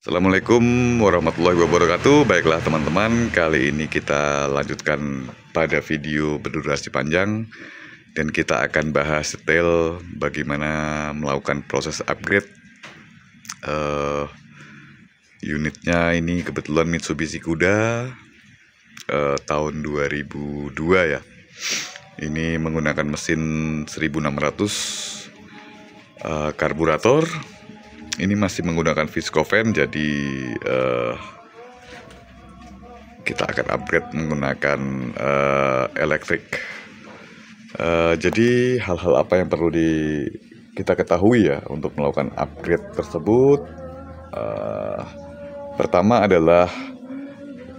Assalamualaikum warahmatullahi wabarakatuh. Baiklah teman-teman, kali ini kita lanjutkan pada video berdurasi panjang dan kita akan bahas detail bagaimana melakukan proses upgrade unitnya. Ini kebetulan Mitsubishi Kuda tahun 2002 ya. Ini menggunakan mesin 1600 karburator. Ini masih menggunakan Viscofan, jadi kita akan upgrade menggunakan elektrik. Jadi hal-hal apa yang perlu kita ketahui ya untuk melakukan upgrade tersebut? Pertama adalah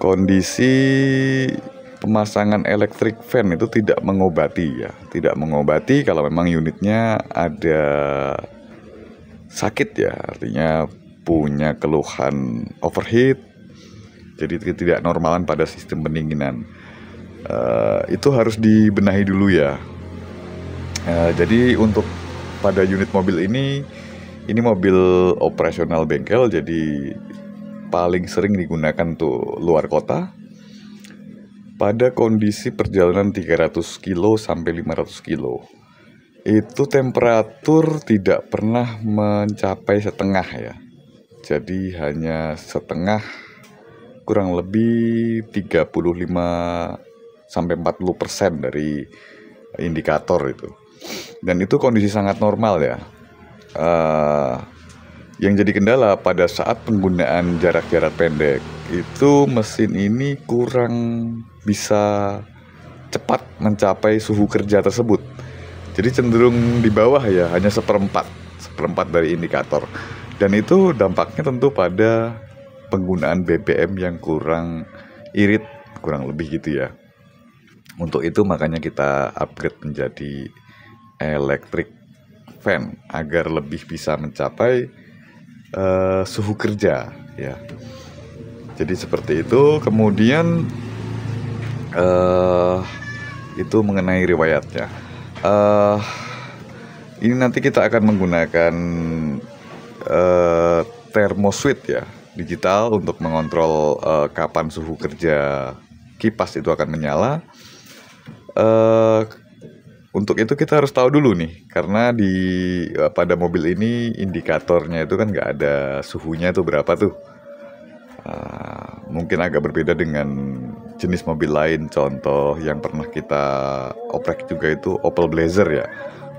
kondisi pemasangan elektrik fan itu tidak mengobati ya, tidak mengobati kalau memang unitnya ada sakit ya, artinya punya keluhan overheat, jadi tidak normalan pada sistem pendinginan. Itu harus dibenahi dulu ya. Jadi untuk pada unit mobil ini mobil operasional bengkel, jadi paling sering digunakan tuh luar kota pada kondisi perjalanan 300 kilo sampai 500 kilo. Itu temperatur tidak pernah mencapai setengah ya. Jadi hanya setengah, kurang lebih 35 sampai 40% dari indikator itu. Dan itu kondisi sangat normal ya. Yang jadi kendala pada saat penggunaan jarak-jarak pendek, itu mesin ini kurang bisa cepat mencapai suhu kerja tersebut. Jadi cenderung di bawah ya, hanya seperempat dari indikator. Dan itu dampaknya tentu pada penggunaan BBM yang kurang irit, kurang lebih gitu ya. Untuk itu makanya kita upgrade menjadi electric fan agar lebih bisa mencapai suhu kerja ya. Jadi seperti itu. Kemudian itu mengenai riwayatnya. Ini nanti kita akan menggunakan thermoswitch ya, digital, untuk mengontrol kapan suhu kerja kipas itu akan menyala. Untuk itu kita harus tahu dulu nih, karena pada mobil ini indikatornya itu kan nggak ada suhunya itu berapa tuh. Mungkin agak berbeda dengan jenis mobil lain. Contoh yang pernah kita oprek juga itu Opel Blazer ya.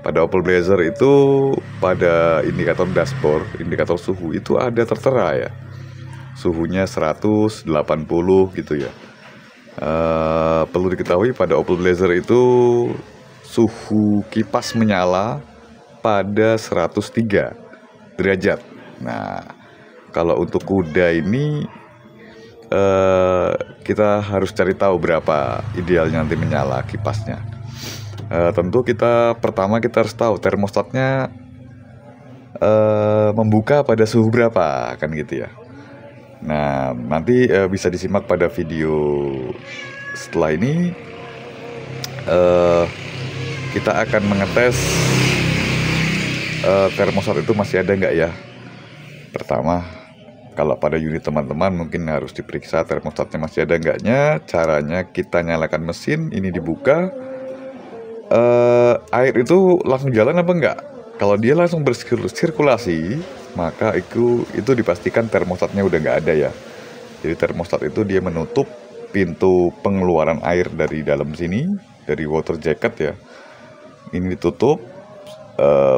Pada Opel Blazer itu pada indikator dashboard, indikator suhu itu ada tertera ya, suhunya 180 gitu ya. Perlu diketahui pada Opel Blazer itu suhu kipas menyala pada 103 derajat. Nah, kalau untuk Kuda ini kita harus cari tahu berapa idealnya nanti menyala kipasnya. Tentu pertama kita harus tahu termostatnya membuka pada suhu berapa, kan gitu ya. Nah, nanti bisa disimak pada video setelah ini. Kita akan mengetes termostat itu masih ada nggak ya. Pertama, kalau pada unit teman-teman mungkin harus diperiksa termostatnya masih ada enggaknya. Caranya kita nyalakan mesin, ini dibuka, air itu langsung jalan apa enggak. Kalau dia langsung bersirkulasi, maka itu dipastikan termostatnya udah enggak ada ya. Jadi termostat itu dia menutup pintu pengeluaran air dari dalam sini, dari water jacket ya. Ini ditutup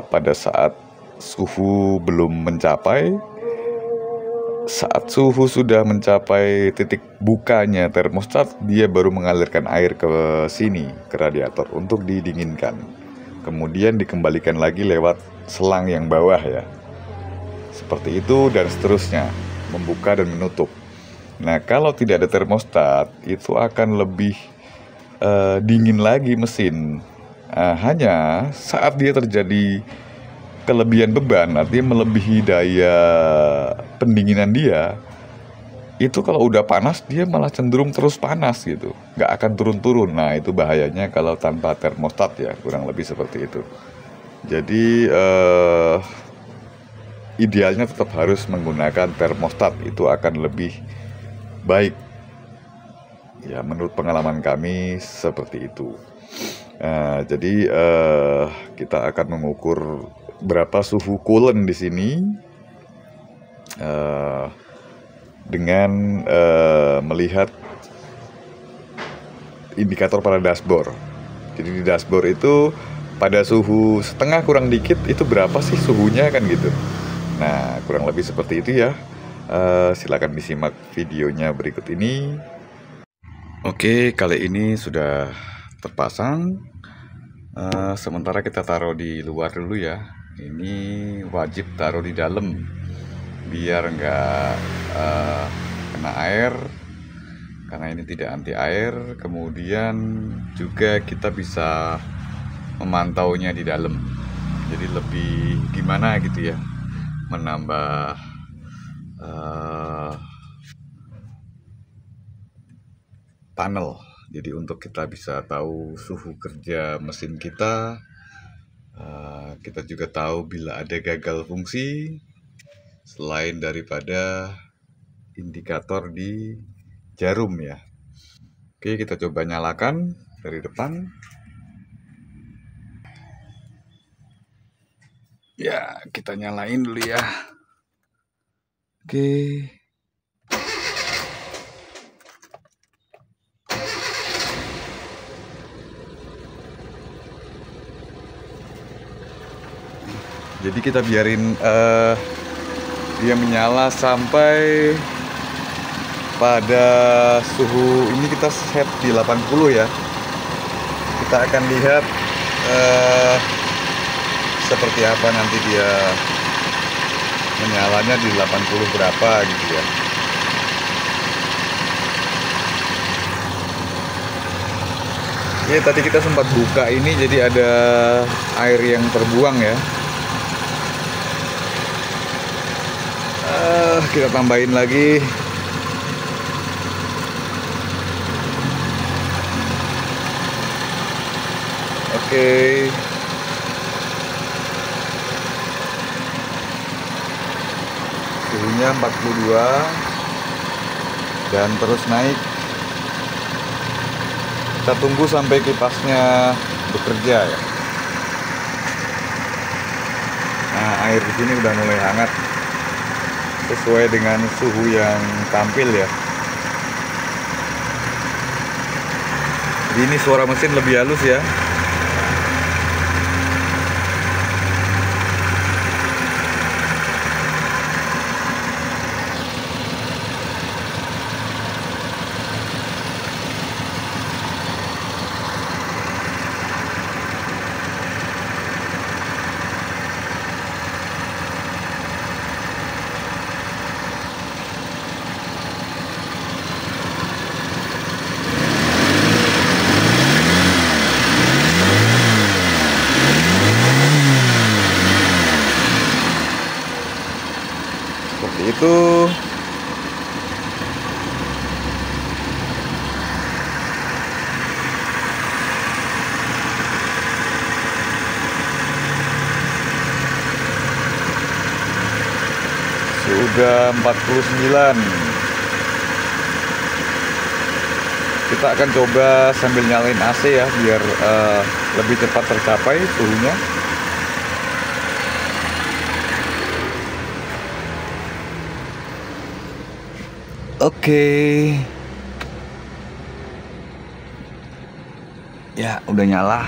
pada saat suhu belum mencapai. Saat suhu sudah mencapai titik bukanya termostat, dia baru mengalirkan air ke sini, ke radiator untuk didinginkan. Kemudian dikembalikan lagi lewat selang yang bawah ya. Seperti itu dan seterusnya, membuka dan menutup. Nah, kalau tidak ada termostat, itu akan lebih dingin lagi mesin. Hanya saat dia terjadi kelebihan beban, artinya melebihi daya pendinginan dia, itu kalau udah panas dia malah cenderung terus panas gitu, nggak akan turun-turun. Nah, itu bahayanya kalau tanpa termostat ya, kurang lebih seperti itu. Jadi idealnya tetap harus menggunakan termostat, itu akan lebih baik. Ya, menurut pengalaman kami seperti itu. Jadi kita akan mengukur berapa suhu coolant di sini dengan melihat indikator pada dashboard. Jadi di dashboard itu pada suhu setengah kurang dikit itu berapa sih suhunya kan gitu. Nah, kurang lebih seperti itu ya. Silakan disimak videonya berikut ini. Oke, kali ini sudah terpasang. Sementara kita taruh di luar dulu ya. Ini wajib taruh di dalam biar nggak kena air, karena ini tidak anti air. Kemudian juga kita bisa memantaunya di dalam, jadi lebih gimana gitu ya, menambah panel. Jadi untuk kita bisa tahu suhu kerja mesin kita, kita juga tahu bila ada gagal fungsi selain daripada indikator di jarum ya. Oke, kita coba nyalakan dari depan. Ya, kita nyalain dulu ya. Oke. Jadi kita biarin dia menyala sampai pada suhu ini, kita set di 80 ya. Kita akan lihat seperti apa nanti dia menyalanya di 80 berapa gitu ya. Ini tadi kita sempat buka ini, jadi ada air yang terbuang ya. Kita tambahin lagi. Oke. Suhunya 42 dan terus naik. Kita tunggu sampai kipasnya bekerja ya. Nah, air di sini udah mulai hangat sesuai dengan suhu yang tampil ya. Jadi ini suara mesin lebih halus ya. Seperti itu. Sudah 49. Kita akan coba sambil nyalain AC ya, biar lebih cepat tercapai suhunya. Oke. Ya, udah nyala.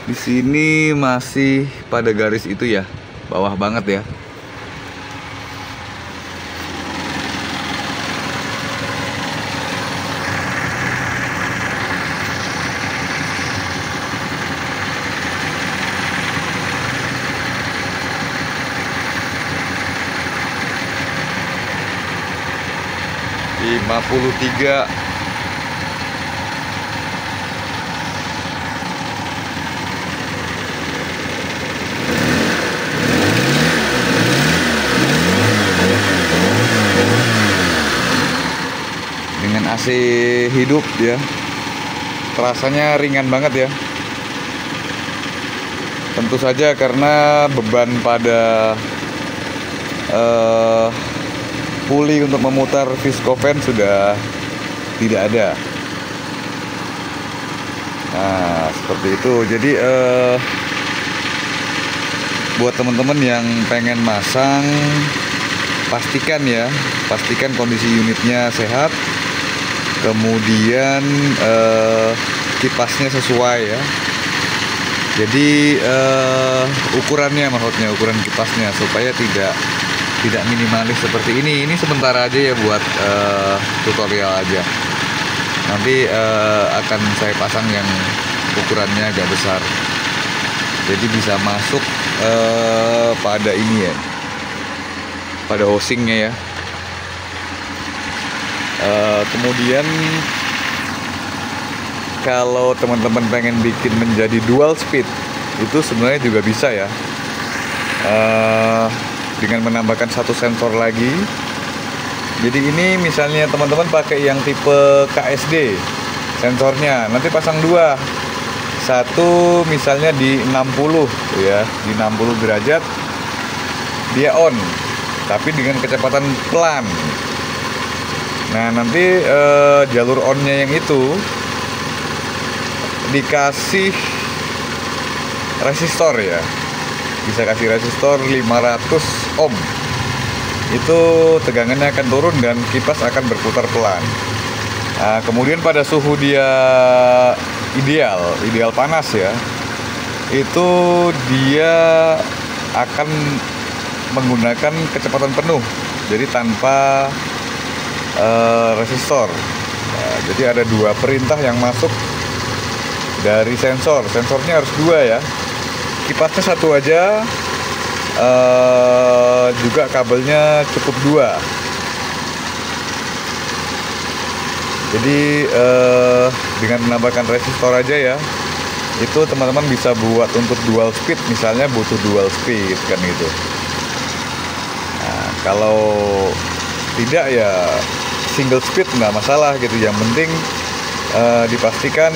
Di sini masih pada garis itu ya, bawah banget ya. Di 53. Dengan AC hidup ya, terasanya ringan banget ya. Tentu saja karena beban pada puli untuk memutar Viscofan sudah tidak ada. Nah, seperti itu. Jadi buat teman-teman yang pengen masang, pastikan kondisi unitnya sehat, kemudian kipasnya sesuai ya. Jadi ukurannya, maksudnya ukuran kipasnya, supaya tidak minimalis seperti ini. Ini sementara aja ya, buat tutorial aja. Nanti akan saya pasang yang ukurannya agak besar, jadi bisa masuk pada ini ya, pada housingnya ya. Kemudian kalau teman-teman pengen bikin menjadi dual speed, itu sebenarnya juga bisa ya, dengan menambahkan satu sensor lagi. Jadi ini misalnya teman-teman pakai yang tipe KSD sensornya, nanti pasang dua, satu misalnya di 60 ya, di 60 derajat dia on, tapi dengan kecepatan pelan. Nah, nanti jalur onnya yang itu dikasih resistor ya, bisa kasih resistor 500 ohm. Itu tegangannya akan turun dan kipas akan berputar pelan. Nah, kemudian pada suhu dia ideal panas ya, itu dia akan menggunakan kecepatan penuh, jadi tanpa resistor. Nah, jadi ada dua perintah yang masuk dari sensornya harus dua ya, kipasnya satu aja, juga kabelnya cukup dua. Jadi dengan menambahkan resistor aja ya, itu teman-teman bisa buat untuk dual speed, misalnya butuh dual speed kan gitu. Nah, kalau tidak ya single speed nggak masalah gitu. Yang penting dipastikan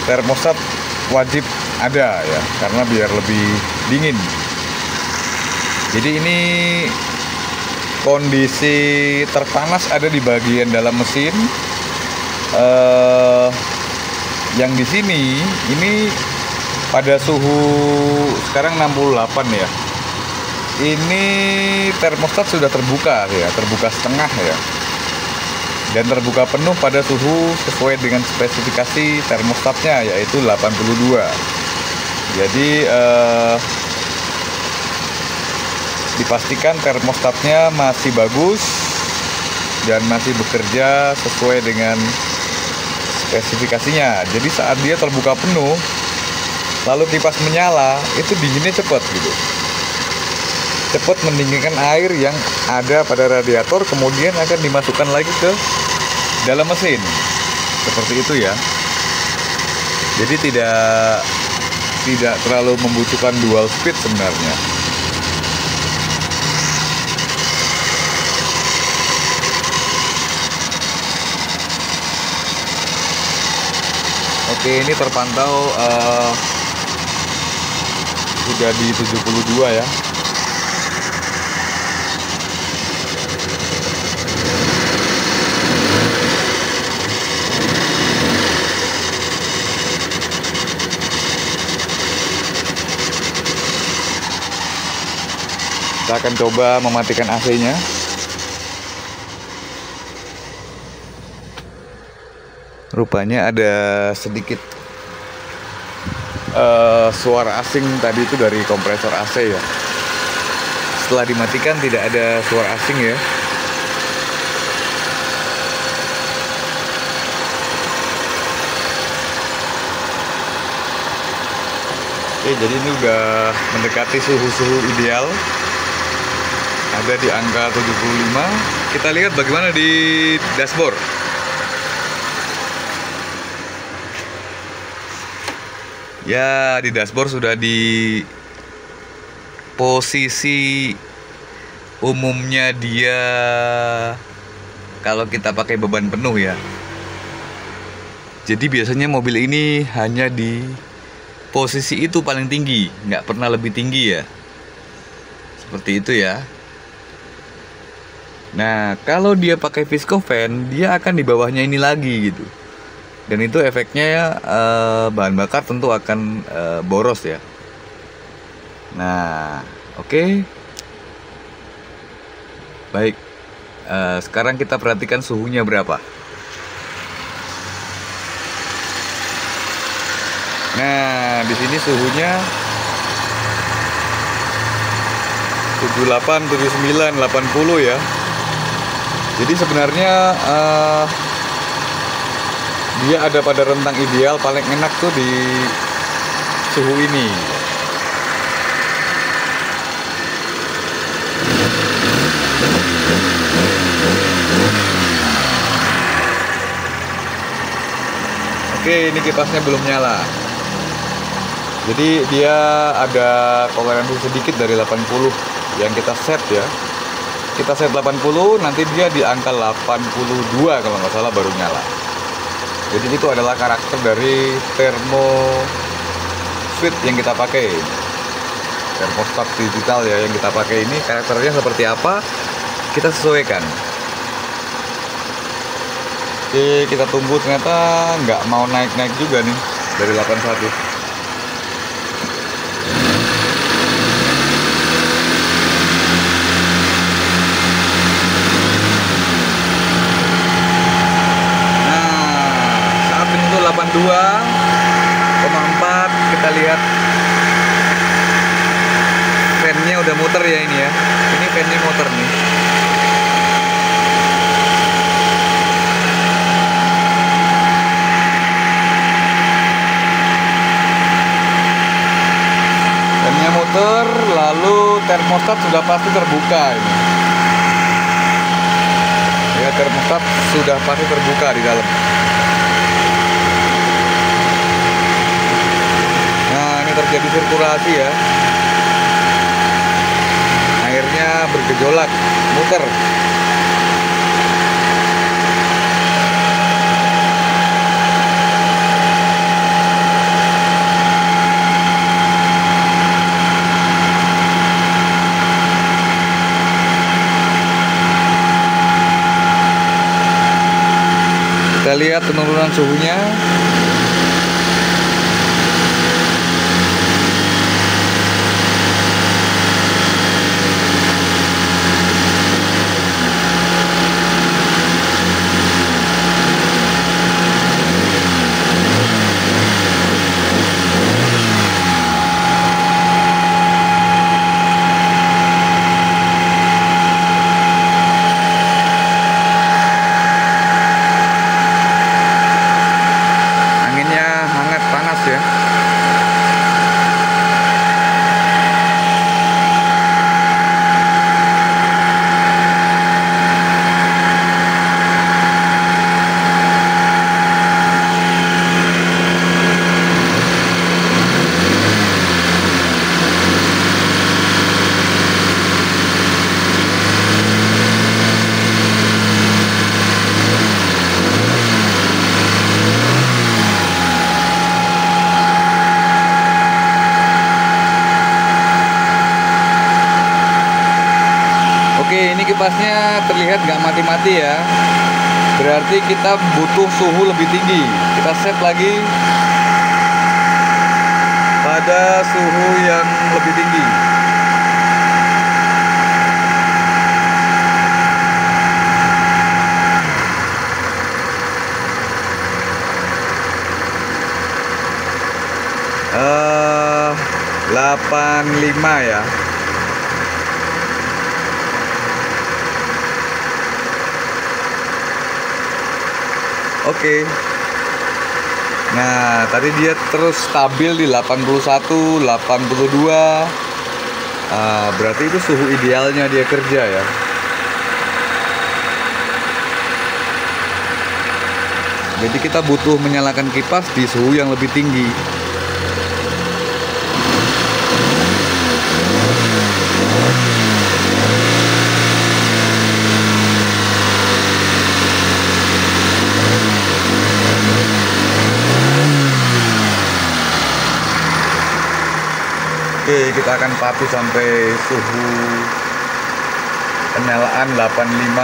termostat wajib ada ya, karena biar lebih dingin. Jadi ini kondisi terpanas ada di bagian dalam mesin. Yang di sini ini pada suhu sekarang 68 ya. Ini termostat sudah terbuka ya, terbuka setengah ya, dan terbuka penuh pada suhu sesuai dengan spesifikasi termostatnya, yaitu 82. Jadi dipastikan termostatnya masih bagus dan masih bekerja sesuai dengan spesifikasinya. Jadi saat dia terbuka penuh lalu kipas menyala, itu dinginnya cepat gitu, cepat mendinginkan air yang ada pada radiator, kemudian akan dimasukkan lagi ke dalam mesin, seperti itu ya. Jadi tidak terlalu membutuhkan dual speed sebenarnya. Oke, ini terpantau sudah di 72 ya. Kita akan coba mematikan AC-nya. Rupanya ada sedikit suara asing tadi itu dari kompresor AC ya. Setelah dimatikan tidak ada suara asing ya. Oke, jadi ini udah mendekati suhu-suhu ideal. Ada di angka 75. Kita lihat bagaimana di dashboard. Ya, di dashboard sudah di posisi umumnya dia kalau kita pakai beban penuh ya. Jadi biasanya mobil ini hanya di posisi itu paling tinggi, nggak pernah lebih tinggi ya. Seperti itu ya. Nah, kalau dia pakai viscofan, dia akan di bawahnya ini lagi gitu. Dan itu efeknya bahan bakar tentu akan boros ya. Nah, oke. Baik. Sekarang kita perhatikan suhunya berapa. Nah, di sini suhunya 78, 79, 80 ya. Jadi sebenarnya dia ada pada rentang ideal, paling enak tuh di suhu ini. Oke, ini kipasnya belum nyala. Jadi dia ada toleransi sedikit dari 80 yang kita set ya. Kita set 80, nanti dia di angka 82 kalau nggak salah baru nyala. Jadi itu adalah karakter dari thermoswitch yang kita pakai. Thermostat digital ya yang kita pakai ini, karakternya seperti apa kita sesuaikan. Oke, kita tunggu, ternyata nggak mau naik-naik juga nih dari 81. Nah, saat menyentuh 82,4 kita lihat fan-nya udah muter ya ini ya. Ini fan-nya muter nih. Fan-nya muter, lalu termostat sudah pasti terbuka ini. Ya, termostat sudah pasti terbuka di dalam. Nah, ini terjadi sirkulasi ya. Airnya bergejolak, muter. Kita lihat penurunan suhunya. Ya. Oke, ini kipasnya terlihat nggak mati-mati ya. Berarti kita butuh suhu lebih tinggi. Kita set lagi pada suhu yang lebih tinggi. Eh, 85 ya. Oke. Nah, tadi dia terus stabil di 81, 82. Berarti itu suhu idealnya dia kerja ya. Jadi kita butuh menyalakan kipas di suhu yang lebih tinggi. kita akan patuh sampai suhu penyalaan 85.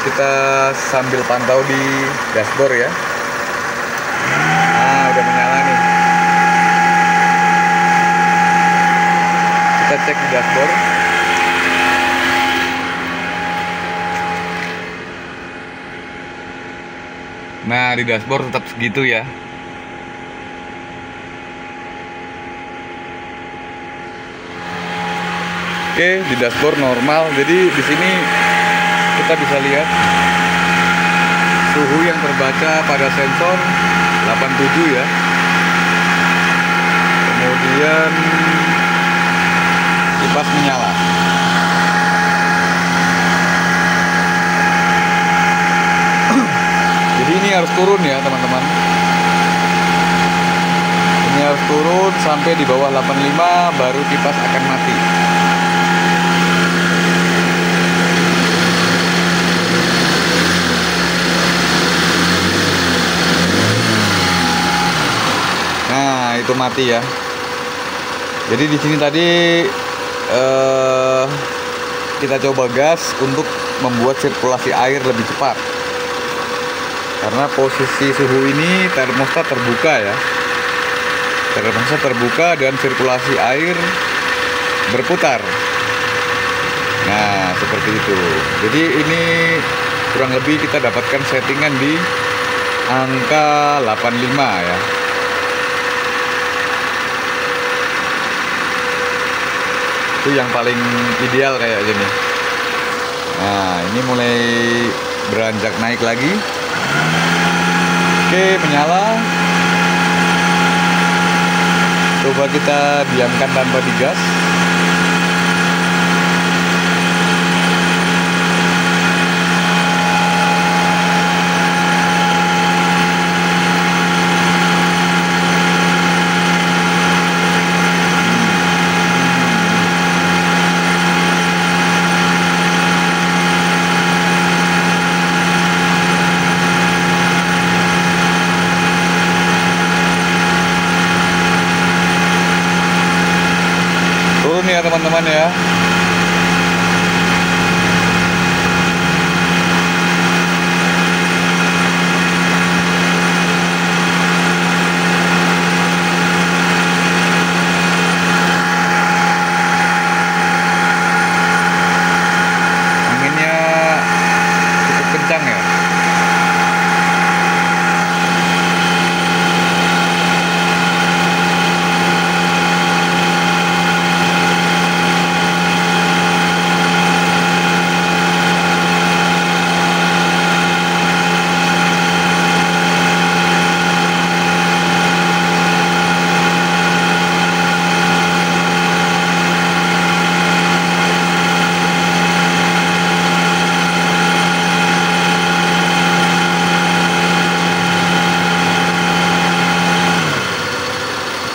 Kita sambil pantau di dashboard ya. Nah, udah menyala nih. Kita cek di dashboard. Nah, di dashboard tetap segitu ya. Oke, di dashboard normal. Jadi di sini kita bisa lihat suhu yang terbaca pada sensor 87 ya. Kemudian kipas menyala. Jadi ini harus turun ya teman-teman. Ini harus turun sampai di bawah 85 baru kipas akan mati. Nah, itu mati ya. Jadi di sini tadi kita coba gas untuk membuat sirkulasi air lebih cepat. Karena posisi suhu ini termostat terbuka ya. Termostat terbuka dan sirkulasi air berputar. Nah, seperti itu. Jadi ini kurang lebih kita dapatkan settingan di angka 85 ya. Itu yang paling ideal kayak gini. Nah, ini mulai beranjak naik lagi. Oke, menyala. Coba kita diamkan tanpa digas. Turun ya teman-teman ya. Anginnya cukup kencang ya.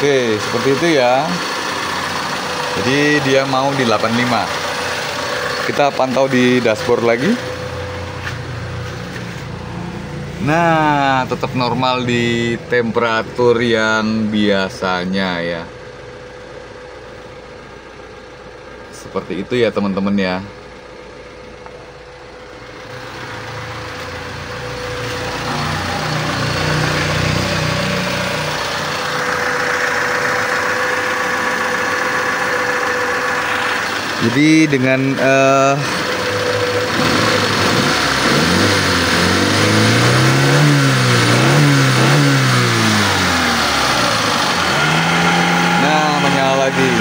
Oke, seperti itu ya. Jadi dia mau di 85. Kita pantau di dashboard lagi. Nah, tetap normal di temperatur yang biasanya ya. Seperti itu ya teman-teman ya. Jadi dengan nah, menyala lagi.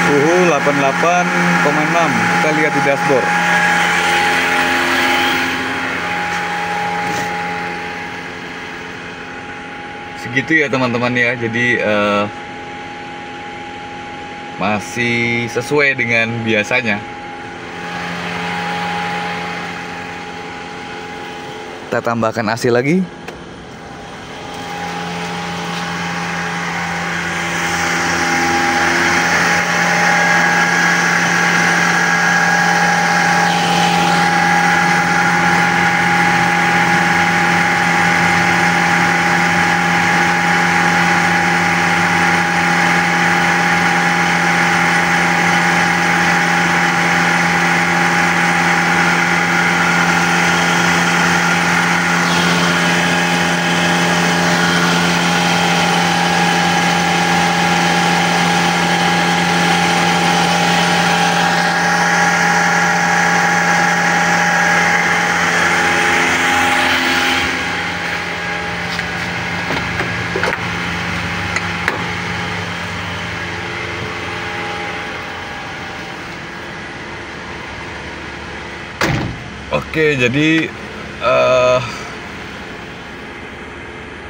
Suhu 88,5 kita lihat di dashboard. Segitu ya teman-teman ya. Jadi masih sesuai dengan biasanya. Kita tambahkan AC lagi. Oke, jadi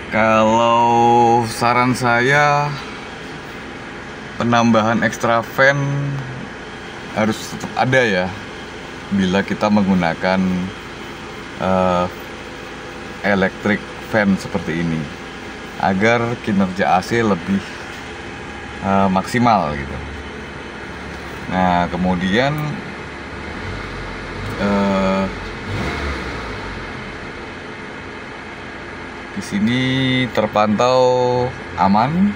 kalau saran saya penambahan extra fan harus tetap ada ya bila kita menggunakan electric fan seperti ini agar kinerja AC lebih maksimal gitu. Nah, kemudian di sini terpantau aman.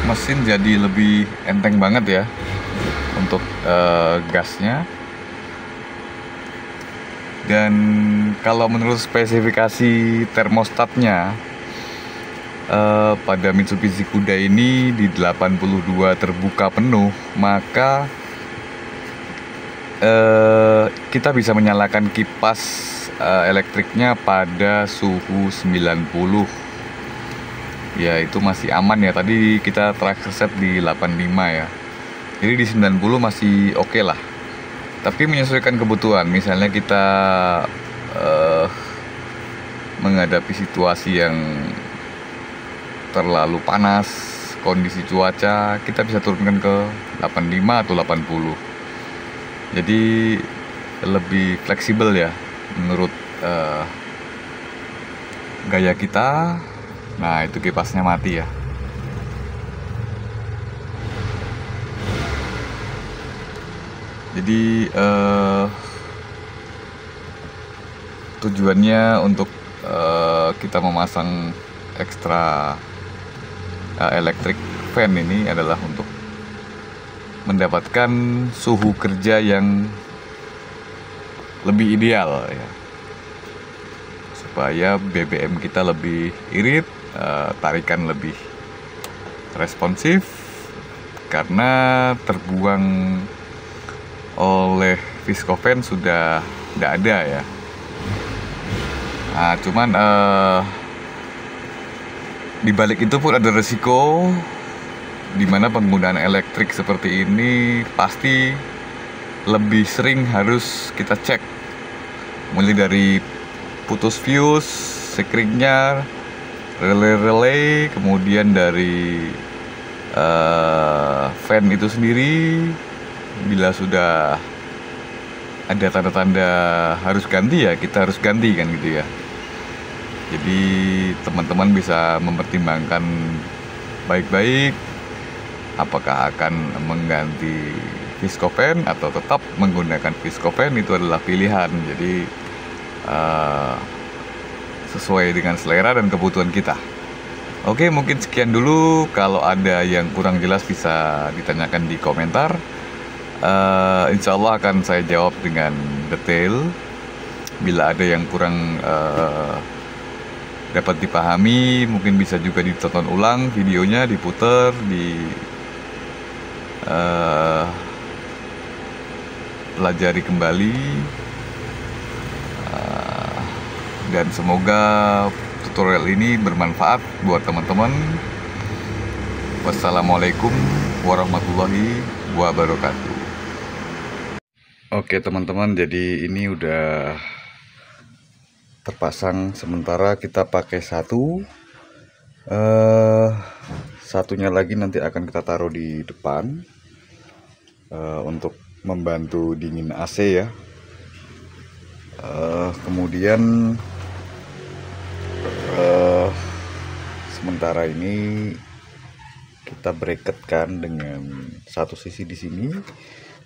Mesin jadi lebih enteng banget ya untuk gasnya. Dan kalau menurut spesifikasi termostatnya pada Mitsubishi Kuda ini di 82 terbuka penuh, maka kita bisa menyalakan kipas elektriknya pada suhu 90. Ya, itu masih aman ya. Tadi kita terakhir set di 85 ya. Jadi di 90 masih oke lah. Tapi menyesuaikan kebutuhan. Misalnya kita menghadapi situasi yang terlalu panas, kondisi cuaca, kita bisa turunkan ke 85 atau 80. Jadi lebih fleksibel ya menurut gaya kita. Nah, itu kipasnya mati ya. Jadi tujuannya untuk kita memasang ekstra electric fan ini adalah untuk mendapatkan suhu kerja yang lebih ideal ya, supaya BBM kita lebih irit, tarikan lebih responsif karena terbuang oleh viscofan sudah tidak ada ya. Nah, cuman di balik itu pun ada resiko, di mana penggunaan elektrik seperti ini pasti lebih sering harus kita cek, mulai dari putus fuse, sekringnya, relay, kemudian dari fan itu sendiri. Bila sudah ada tanda-tanda harus ganti ya kita harus ganti kan gitu ya. Jadi teman-teman bisa mempertimbangkan baik-baik apakah akan mengganti viscofan atau tetap menggunakan viscofan. Itu adalah pilihan. Jadi sesuai dengan selera dan kebutuhan kita. Oke, mungkin sekian dulu. Kalau ada yang kurang jelas bisa ditanyakan di komentar. Insya Allah akan saya jawab dengan detail. Bila ada yang kurang dapat dipahami, mungkin bisa juga ditonton ulang videonya, diputar, pelajari kembali, dan semoga tutorial ini bermanfaat buat teman-teman. Wassalamualaikum warahmatullahi wabarakatuh. Oke teman-teman, jadi ini udah terpasang. Sementara kita pakai satu, satunya lagi nanti akan kita taruh di depan untuk membantu dingin AC ya. Kemudian sementara ini kita bracketkan dengan satu sisi di sini,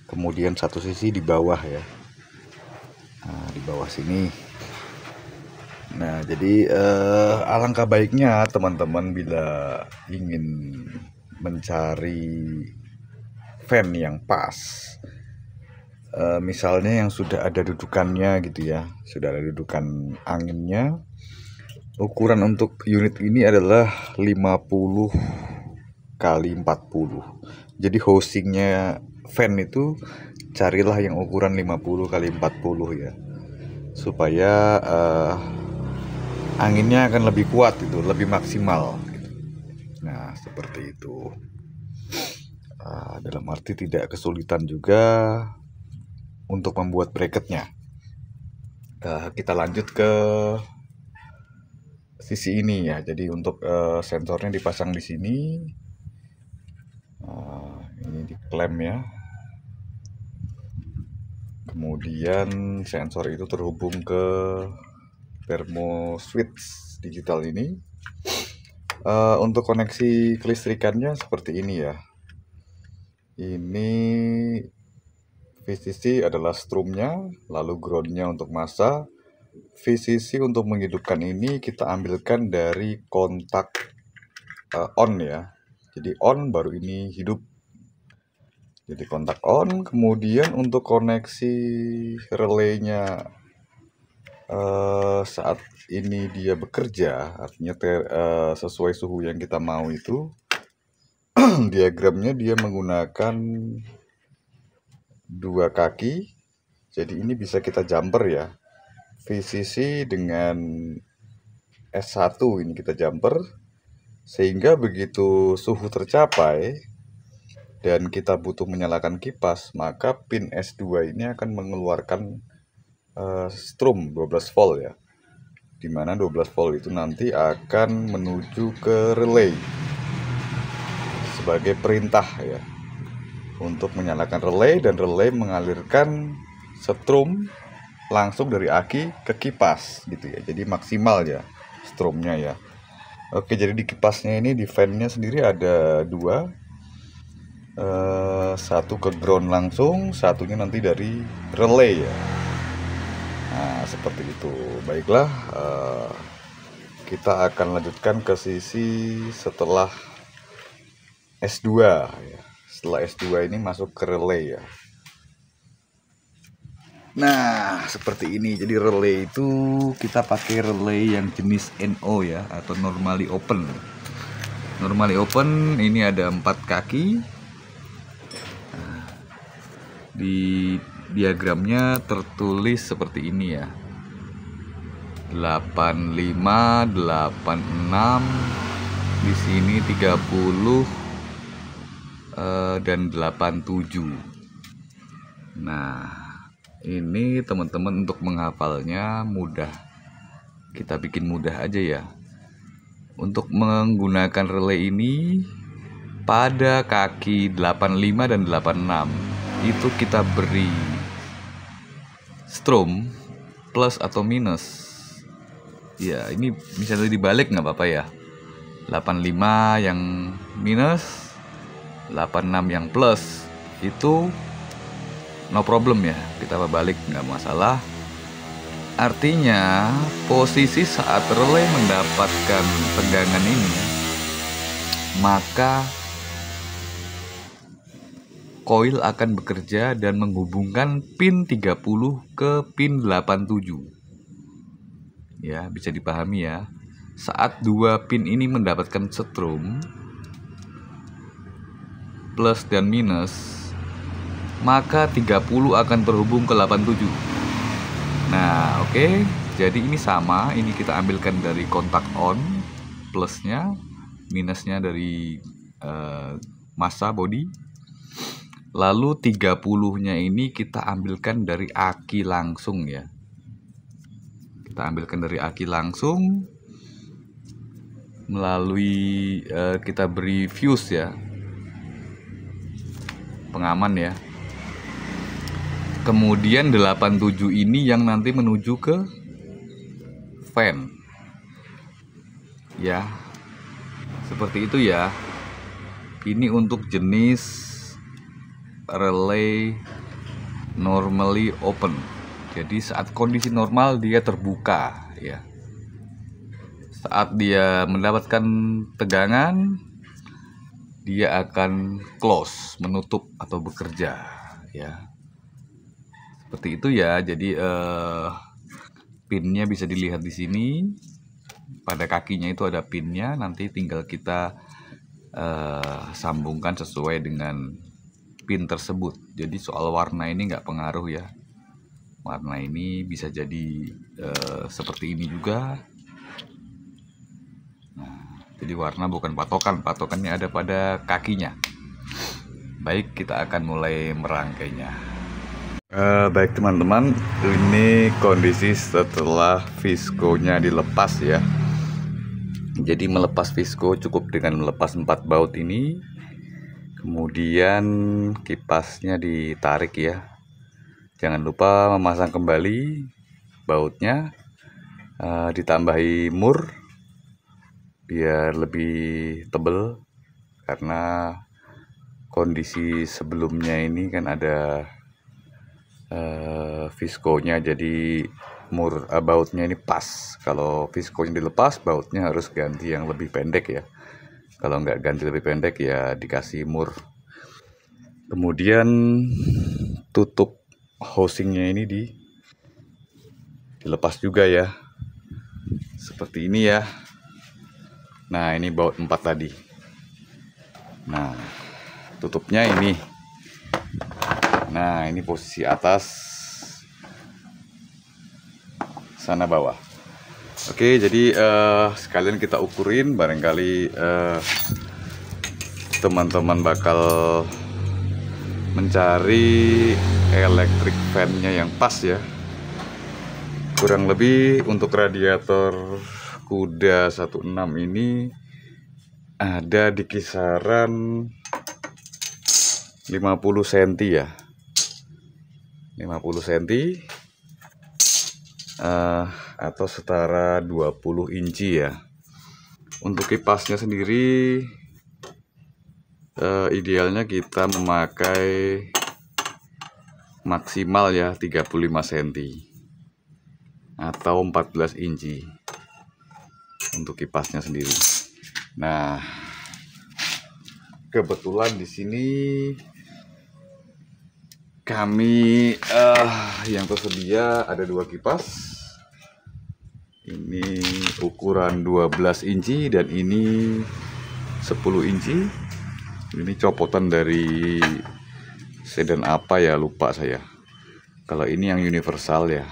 kemudian satu sisi di bawah ya. Nah, di bawah sini. Nah, jadi alangkah baiknya teman-teman bila ingin mencari fan yang pas, misalnya yang sudah ada dudukannya gitu ya, sudah ada dudukan anginnya. Ukuran untuk unit ini adalah 50 kali 40. Jadi housingnya fan itu carilah yang ukuran 50 kali 40 ya, supaya anginnya akan lebih kuat itu, lebih maksimal gitu. Nah seperti itu. Dalam arti tidak kesulitan juga untuk membuat bracketnya. Kita lanjut ke sisi ini ya. Jadi untuk sensornya dipasang di sini. Ini diklem ya. Kemudian sensor itu terhubung ke thermo switch digital ini. Untuk koneksi kelistrikannya seperti ini ya. Ini VCC adalah strumnya, lalu groundnya untuk massa. VCC untuk menghidupkan ini kita ambilkan dari kontak on ya. Jadi on baru ini hidup. Jadi kontak on. Kemudian untuk koneksi relaynya saat ini dia bekerja, artinya sesuai suhu yang kita mau itu. Diagramnya dia menggunakan dua kaki. Jadi ini bisa kita jumper ya. VCC dengan S1 ini kita jumper, sehingga begitu suhu tercapai dan kita butuh menyalakan kipas, maka pin S2 ini akan mengeluarkan strum 12 volt ya, dimana 12 volt itu nanti akan menuju ke relay sebagai perintah ya, untuk menyalakan relay, dan relay mengalirkan strum langsung dari aki ke kipas gitu ya. Jadi maksimal ya strumnya ya. Oke, jadi di kipasnya ini, di fan-nya sendiri ada dua, satu ke ground langsung, satunya nanti dari relay ya. Nah seperti itu. Baiklah, kita akan lanjutkan ke sisi setelah S2 ya. Setelah S2 ini masuk ke relay ya. Nah seperti ini. Jadi relay itu kita pakai relay yang jenis NO ya, atau normally open. Normally open ini ada 4 kaki. Di diagramnya tertulis seperti ini ya, 85, 86, di sini 30 dan 87. Nah ini teman-teman untuk menghafalnya mudah, kita bikin mudah aja ya. Untuk menggunakan relay ini, pada kaki 85 dan 86 itu kita beri strum plus atau minus ya. Ini bisa dibalik nggak apa-apa ya, 85 yang minus, 86 yang plus, itu no problem ya, kita balik nggak masalah. Artinya posisi saat relay mendapatkan tegangan ini, maka koil akan bekerja dan menghubungkan pin 30 ke pin 87. Ya, bisa dipahami ya. Saat dua pin ini mendapatkan strum plus dan minus, maka 30 akan terhubung ke 87. Nah, oke. Jadi ini sama, ini kita ambilkan dari kontak on, plusnya, minusnya dari massa body. Lalu 30-nya ini kita ambilkan dari aki langsung ya. Kita ambilkan dari aki langsung melalui kita beri fuse ya, pengaman ya. Kemudian 87 ini yang nanti menuju ke fan ya, seperti itu ya. Ini untuk jenis relay normally open, jadi saat kondisi normal dia terbuka ya. Saat dia mendapatkan tegangan dia akan close, menutup atau bekerja ya, seperti itu ya. Jadi pinnya bisa dilihat di sini, pada kakinya itu ada pinnya, nanti tinggal kita sambungkan sesuai dengan pin tersebut. Jadi soal warna ini nggak pengaruh ya, warna ini bisa jadi seperti ini juga. Nah, jadi warna bukan patokan, patokannya ada pada kakinya. Baik, kita akan mulai merangkainya. Baik teman-teman, ini kondisi setelah viskonya dilepas ya. Jadi melepas visko cukup dengan melepas 4 baut ini. Kemudian kipasnya ditarik ya. Jangan lupa memasang kembali bautnya, ditambahi mur biar lebih tebal, karena kondisi sebelumnya ini kan ada viskonya, jadi mur bautnya ini pas. Kalau viskonya dilepas, bautnya harus ganti yang lebih pendek ya. Kalau nggak ganti lebih pendek ya dikasih mur. Kemudian tutup housingnya ini dilepas juga ya, seperti ini ya. Nah, ini baut 4 tadi. Nah, tutupnya ini. Nah, ini posisi atas, sana bawah. Oke, jadi sekalian kita ukurin, barangkali teman-teman bakal mencari electric fan-nya yang pas ya. Kurang lebih untuk radiator Kuda 16 ini ada di kisaran 50 cm ya. 50 cm atau setara 20 inci ya. Untuk kipasnya sendiri idealnya kita memakai maksimal ya 35 cm atau 14 inci untuk kipasnya sendiri. Nah, kebetulan di sini kami yang tersedia ada 2 kipas. Ini ukuran 12 inci dan ini 10 inci. Ini copotan dari sedan apa ya, lupa saya. Kalau ini yang universal ya.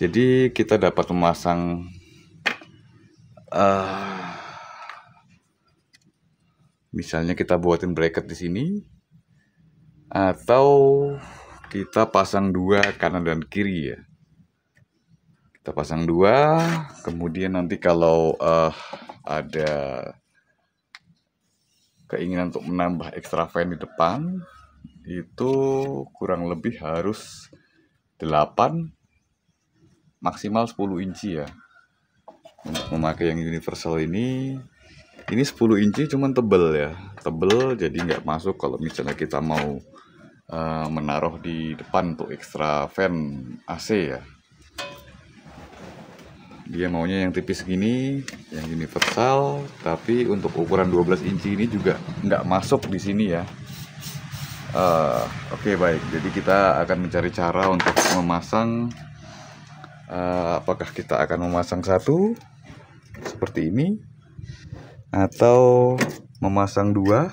Jadi kita dapat memasang misalnya kita buatin bracket di sini, atau kita pasang 2 kanan dan kiri ya. Kita pasang 2, kemudian nanti kalau ada keinginan untuk menambah extra fan di depan, itu kurang lebih harus 8 maksimal 10 inci ya. Untuk memakai yang universal ini 10 inci cuman tebel ya, tebel, jadi nggak masuk kalau misalnya kita mau menaruh di depan untuk extra fan AC ya. Dia maunya yang tipis gini, yang universal, tapi untuk ukuran 12 inci ini juga nggak masuk di sini ya. Oke, baik, jadi kita akan mencari cara untuk memasang. Apakah kita akan memasang 1 seperti ini, atau memasang 2?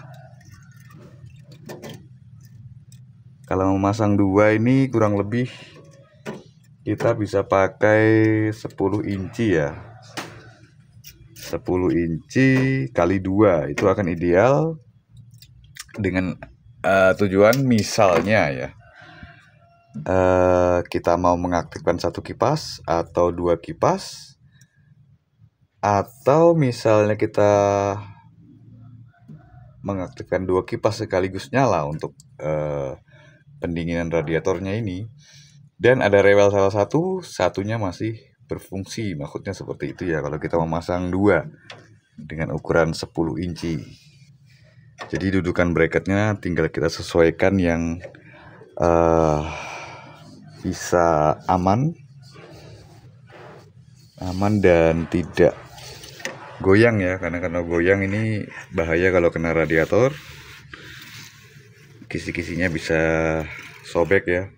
Kalau memasang 2 ini kurang lebih kita bisa pakai 10 inci ya. 10 inci kali 2 itu akan ideal. dengan tujuan misalnya ya, kita mau mengaktifkan satu kipas atau dua kipas, atau misalnya kita mengaktifkan dua kipas sekaligus nyala untuk pendinginan radiatornya ini, dan ada rewel salah satu, satunya masih berfungsi. Maksudnya seperti itu ya, kalau kita memasang dua dengan ukuran 10 inci. Jadi dudukan bracketnya tinggal kita sesuaikan yang bisa aman dan tidak goyang ya, karena goyang ini bahaya kalau kena radiator, kisi-kisinya bisa sobek ya.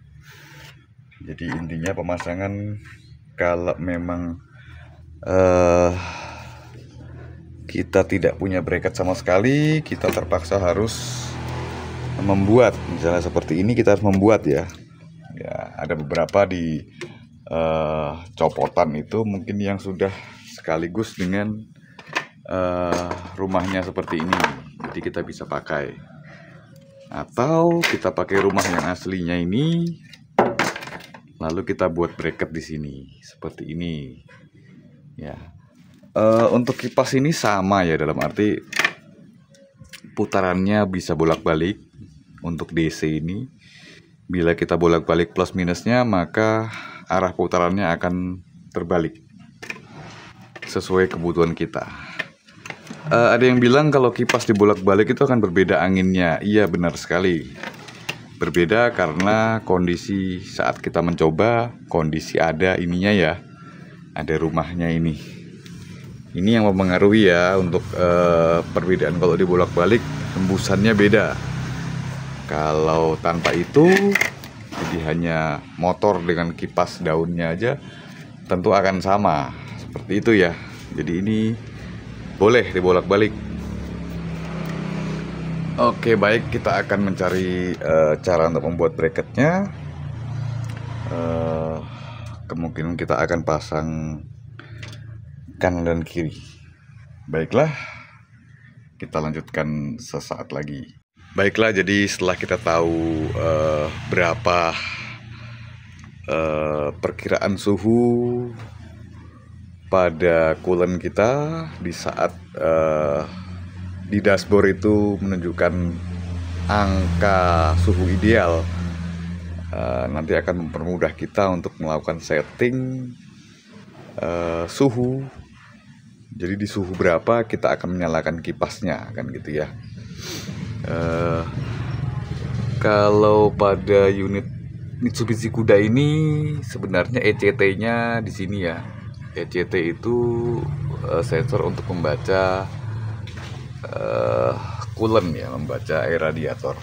Jadi intinya pemasangan, kalau memang kita tidak punya bracket sama sekali, kita terpaksa harus membuat, misalnya seperti ini kita harus membuat ya. Ada beberapa di copotan itu mungkin yang sudah sekaligus dengan rumahnya seperti ini, jadi kita bisa pakai, atau kita pakai rumah yang aslinya ini, lalu kita buat bracket di sini seperti ini ya. Untuk kipas ini sama ya, dalam arti putarannya bisa bolak-balik. Untuk DC ini, bila kita bolak-balik plus minusnya, maka arah putarannya akan terbalik sesuai kebutuhan kita. Ada yang bilang kalau kipas dibolak-balik itu akan berbeda anginnya. Iya, benar sekali. Berbeda karena kondisi saat kita mencoba, kondisi ada ininya ya, ada rumahnya ini. Ini yang mempengaruhi ya untuk perbedaan. Kalau dibolak-balik hembusannya beda. Kalau tanpa itu, jadi hanya motor dengan kipas daunnya aja, tentu akan sama seperti itu ya. Jadi ini boleh dibolak-balik. Oke, baik, kita akan mencari cara untuk membuat bracketnya. Kemungkinan kita akan pasang kanan dan kiri. Baiklah, kita lanjutkan sesaat lagi. Baiklah, jadi setelah kita tahu berapa perkiraan suhu pada coolant kita di saat di dashboard itu menunjukkan angka suhu ideal, nanti akan mempermudah kita untuk melakukan setting suhu. Jadi di suhu berapa kita akan menyalakan kipasnya, kan gitu ya. Kalau pada unit Mitsubishi Kuda ini sebenarnya ECT-nya di sini ya. ECT itu sensor untuk membaca coolant ya, membaca air radiator.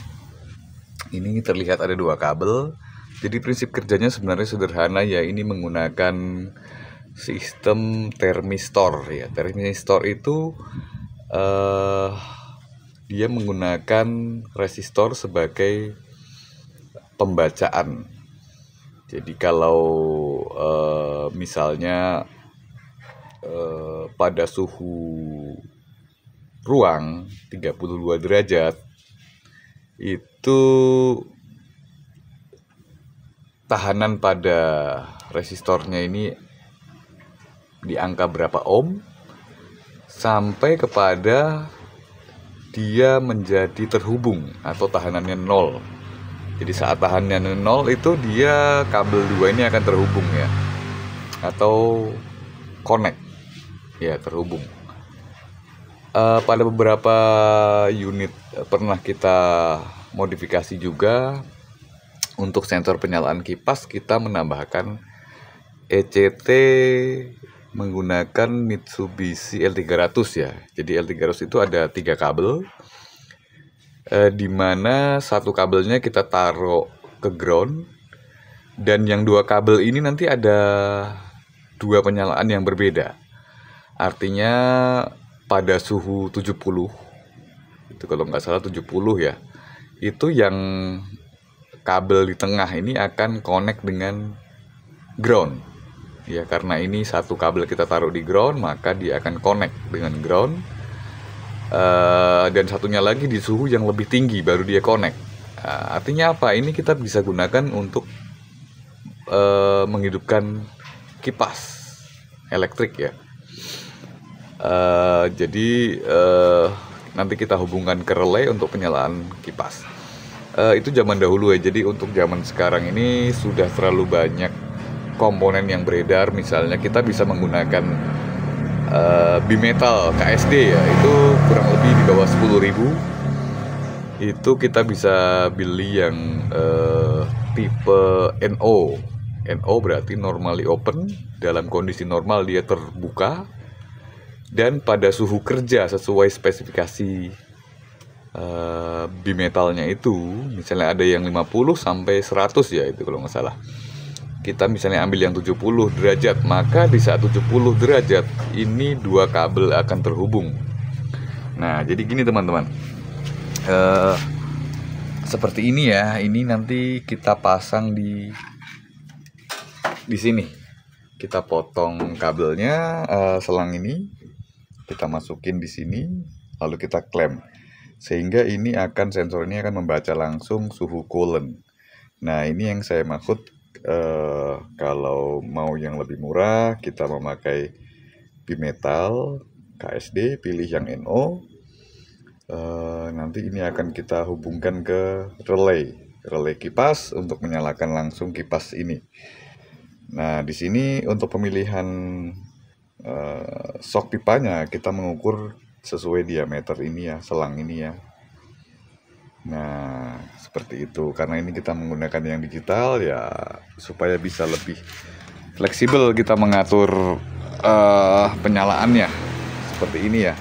Ini terlihat ada dua kabel. Jadi prinsip kerjanya sebenarnya sederhana ya. Ini menggunakan sistem thermistor ya. Thermistor itu dia menggunakan resistor sebagai pembacaan. Jadi kalau misalnya pada suhu ruang 32 derajat itu tahanan pada resistornya ini di angka berapa ohm, sampai kepada dia menjadi terhubung atau tahanannya 0. Jadi saat tahanannya 0 itu dia kabel 2 ini akan terhubung ya, atau connect ya, terhubung. Pada beberapa unit pernah kita modifikasi juga untuk sensor penyalaan kipas, kita menambahkan ECT menggunakan Mitsubishi L300 ya. Jadi L300 itu ada 3 kabel, di mana satu kabelnya kita taruh ke ground, dan yang 2 kabel ini nanti ada 2 penyalaan yang berbeda. Artinya pada suhu 70, itu kalau nggak salah 70 ya, itu yang kabel di tengah ini akan connect dengan ground ya, karena ini satu kabel kita taruh di ground, maka dia akan connect dengan ground. Dan satunya lagi di suhu yang lebih tinggi baru dia connect. Artinya apa? Ini kita bisa gunakan untuk menghidupkan kipas elektrik ya. Jadi nanti kita hubungkan ke relay untuk penyalaan kipas. Itu zaman dahulu ya. Jadi untuk zaman sekarang ini sudah terlalu banyak komponen yang beredar. Misalnya kita bisa menggunakan bimetal KSD ya, itu kurang lebih di bawah 10.000. Itu kita bisa beli yang tipe NO. NO berarti normally open, dalam kondisi normal dia terbuka dan pada suhu kerja sesuai spesifikasi bimetalnya itu. Misalnya ada yang 50 sampai 100 ya, itu kalau nggak salah. Kita misalnya ambil yang 70 derajat, maka di saat 70 derajat ini dua kabel akan terhubung. Nah, jadi gini teman-teman, seperti ini ya. Ini nanti kita pasang di sini. Kita potong kabelnya, selang ini kita masukin di sini, lalu kita klem sehingga ini akan sensor ini akan membaca langsung suhu coolant. Nah, ini yang saya maksud. Kalau mau yang lebih murah, kita memakai bimetal KSD, pilih yang NO. Nanti ini akan kita hubungkan ke relay kipas untuk menyalakan langsung kipas ini. Nah, di sini untuk pemilihan shock pipanya kita mengukur sesuai diameter ini ya, selang ini ya. Nah, seperti itu. Karena ini kita menggunakan yang digital ya, supaya bisa lebih fleksibel kita mengatur penyalaannya. Seperti ini ya.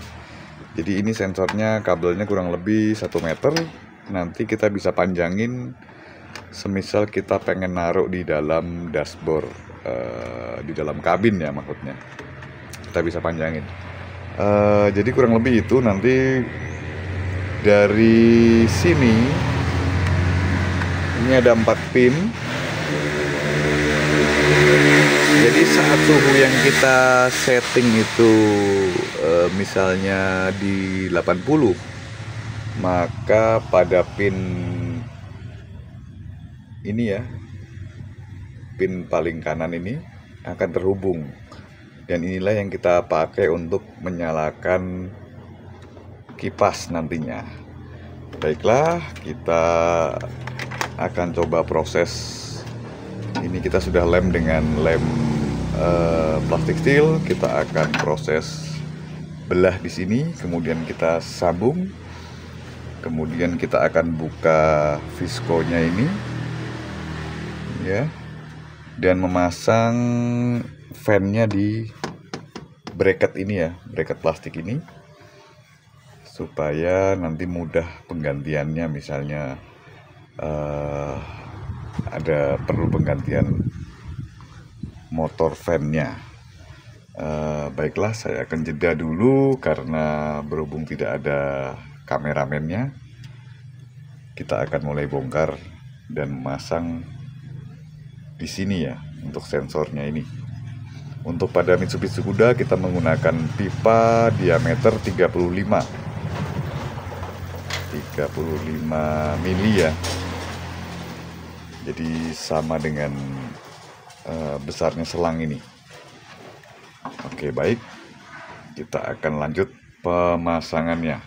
Jadi ini sensornya, kabelnya kurang lebih 1 meter. Nanti kita bisa panjangin semisal kita pengen naruh di dalam dashboard, di dalam kabin ya maksudnya. Kita bisa panjangin. Jadi kurang lebih itu. Nanti dari sini ini ada 4 pin. Jadi saat suhu yang kita setting itu misalnya di 80, maka pada pin ini ya, pin paling kanan ini akan terhubung. Dan inilah yang kita pakai untuk menyalakan kipas nantinya. Baiklah, kita akan coba proses. Ini kita sudah lem dengan lem plastik steel. Kita akan proses belah di sini, kemudian kita sambung, kemudian kita akan buka viskonya ini ya, dan memasang fan-nya di bracket ini ya, bracket plastik ini, supaya nanti mudah penggantiannya. Misalnya ada perlu penggantian motor fan-nya. Baiklah, saya akan jeda dulu karena berhubung tidak ada kameramennya. Kita akan mulai bongkar dan memasang di sini ya untuk sensornya ini. Untuk pada Mitsubishi Kuda kita menggunakan pipa diameter 35 mili ya. Jadi sama dengan besarnya selang ini. Oke, baik. Kita akan lanjut pemasangannya.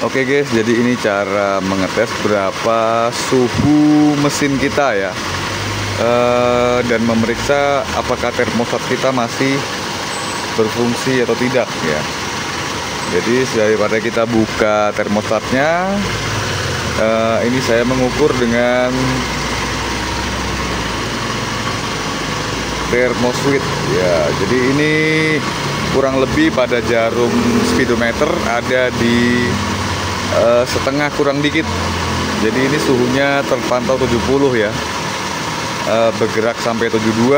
Oke guys, jadi ini cara mengetes berapa suhu mesin kita ya. Dan memeriksa apakah termostat kita masih berfungsi atau tidak ya. Jadi daripada kita buka termostatnya, ini saya mengukur dengan thermoswitch ya. Jadi ini kurang lebih pada jarum speedometer ada di setengah kurang dikit. Jadi ini suhunya terpantau 70 ya. Bergerak sampai 72,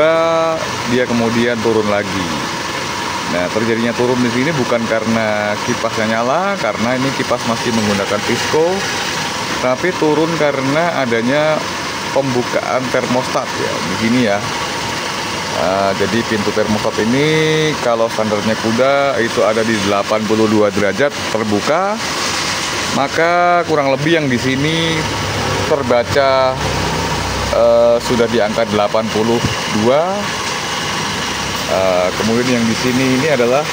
dia kemudian turun lagi. Nah, terjadinya turun di sini bukan karena kipasnya nyala, karena ini kipas masih menggunakan Visco, tapi turun karena adanya pembukaan termostat ya, begini ya. Jadi pintu termostat ini kalau standarnya kuda itu ada di 82 derajat terbuka, maka kurang lebih yang di sini terbaca sudah di angka 82. Kemudian yang di sini ini adalah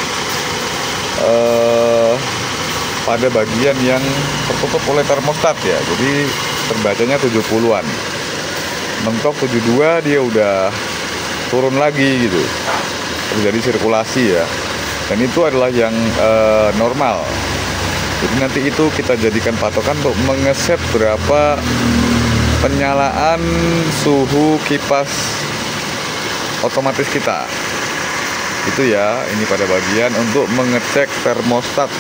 pada bagian yang tertutup oleh termostat ya, jadi terbacanya 70-an. Mentok 72 dia udah turun lagi gitu, terjadi sirkulasi ya, dan itu adalah yang normal. Jadi nanti itu kita jadikan patokan untuk mengeset berapa penyalaan suhu kipas otomatis kita. Itu ya, ini pada bagian untuk mengecek termostat